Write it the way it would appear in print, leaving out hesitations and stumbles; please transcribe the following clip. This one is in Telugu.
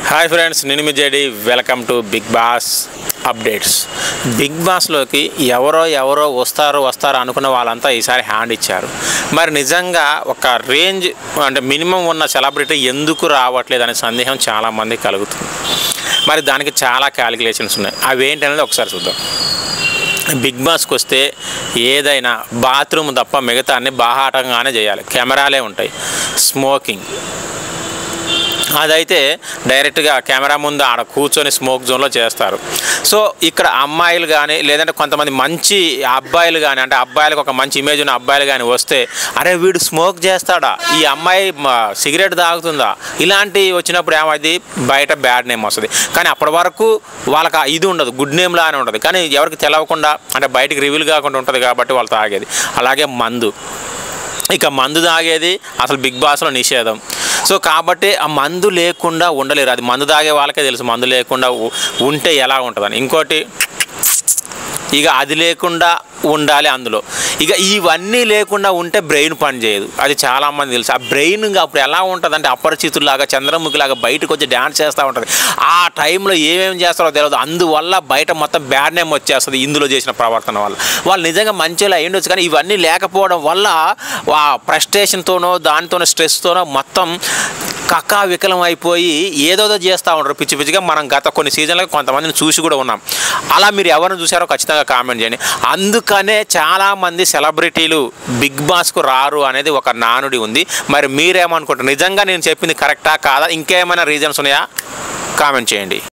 హాయ్ ఫ్రెండ్స్, నేను మీ JD. Welcome to Bigg Boss updates. Bigg బాస్లోకి ఎవరో వస్తారు అనుకున్న వాళ్ళంతా ఈసారి హ్యాండ్ ఇచ్చారు. మరి నిజంగా ఒక రేంజ్ అంటే మినిమం ఉన్న సెలబ్రిటీ ఎందుకు రావట్లేదు అనే సందేహం చాలామంది కలుగుతుంది. మరి దానికి చాలా క్యాలిక్యులేషన్స్ ఉన్నాయి. అవి ఏంటనేది ఒకసారి చూద్దాం. బిగ్ బాస్కి వస్తే ఏదైనా బాత్రూమ్ తప్ప మిగతా అన్ని బాహాటంగానే చేయాలి. కెమెరాలే ఉంటాయి. స్మోకింగ్ అదైతే డైరెక్ట్గా కెమెరా ముందు ఆడ కూర్చొని స్మోక్ జోన్లో చేస్తారు. సో ఇక్కడ అమ్మాయిలు కానీ లేదంటే కొంతమంది మంచి అబ్బాయిలు కానీ, అంటే అబ్బాయిలకు ఒక మంచి ఇమేజ్ ఉన్న అబ్బాయిలు కానీ వస్తే, అరే వీడు స్మోక్ చేస్తాడా, ఈ అమ్మాయి సిగరెట్ తాగుతుందా, ఇలాంటివి వచ్చినప్పుడు ఏమైంది, బయట బ్యాడ్ నేమ్ వస్తుంది. కానీ అప్పటి వరకు వాళ్ళకి ఇది ఉండదు, గుడ్ నేమ్ లానే ఉంటుంది. కానీ ఎవరికి తెలవకుండా అంటే బయటకు రివీల్ కాకుండా ఉంటుంది కాబట్టి వాళ్ళు తాగేది. అలాగే మందు, ఇక మందు తాగేది అసలు బిగ్ బాస్లో నిషేధం. సో కాబట్టి ఆ మందు లేకుండా ఉండలేరు. అది మందు తాగే వాళ్ళకే తెలుసు మందు లేకుండా ఉంటే ఎలా ఉంటుందని. ఇంకోటి ఇక అది లేకుండా ఉండాలి అందులో. ఇక ఇవన్నీ లేకుండా ఉంటే బ్రెయిన్ పని చేయదు. అది చాలామంది తెలుసు. ఆ బ్రెయిన్ అప్పుడు ఎలా ఉంటుంది అంటే అపరిచితులాగా, చంద్రముఖిలాగా బయటకు వచ్చి డ్యాన్స్ చేస్తూ ఉంటుంది. ఆ టైంలో ఏమేమి చేస్తారో తెలియదు. అందువల్ల బయట మొత్తం బ్యాడ్ నేమ్ వచ్చేస్తుంది ఇందులో చేసిన ప్రవర్తన వల్ల. వాళ్ళు నిజంగా మంచిగా అయ్యుండొచ్చు, కానీ ఇవన్నీ లేకపోవడం వల్ల ఆ ఫ్రస్ట్రేషన్తోనో దానితోనో స్ట్రెస్తోనో మొత్తం కక్కా వికలం అయిపోయి ఏదోదో చేస్తూ ఉంటారు పిచ్చి పిచ్చిగా. మనం గత కొన్ని సీజన్లకు కొంతమందిని చూసి కూడా ఉన్నాం. అలా మీరు ఎవరిని చూసారో ఖచ్చితంగా కామెంట్ చేయండి. అందుకనే చాలామంది సెలబ్రిటీలు బిగ్ బాస్కు రారు అనేది ఒక నానుడి ఉంది. మరి మీరేమనుకుంటారు? నిజంగా నేను చెప్పింది కరెక్టా కాదా? ఇంకేమైనా రీజన్స్ ఉన్నాయా? కామెంట్ చేయండి.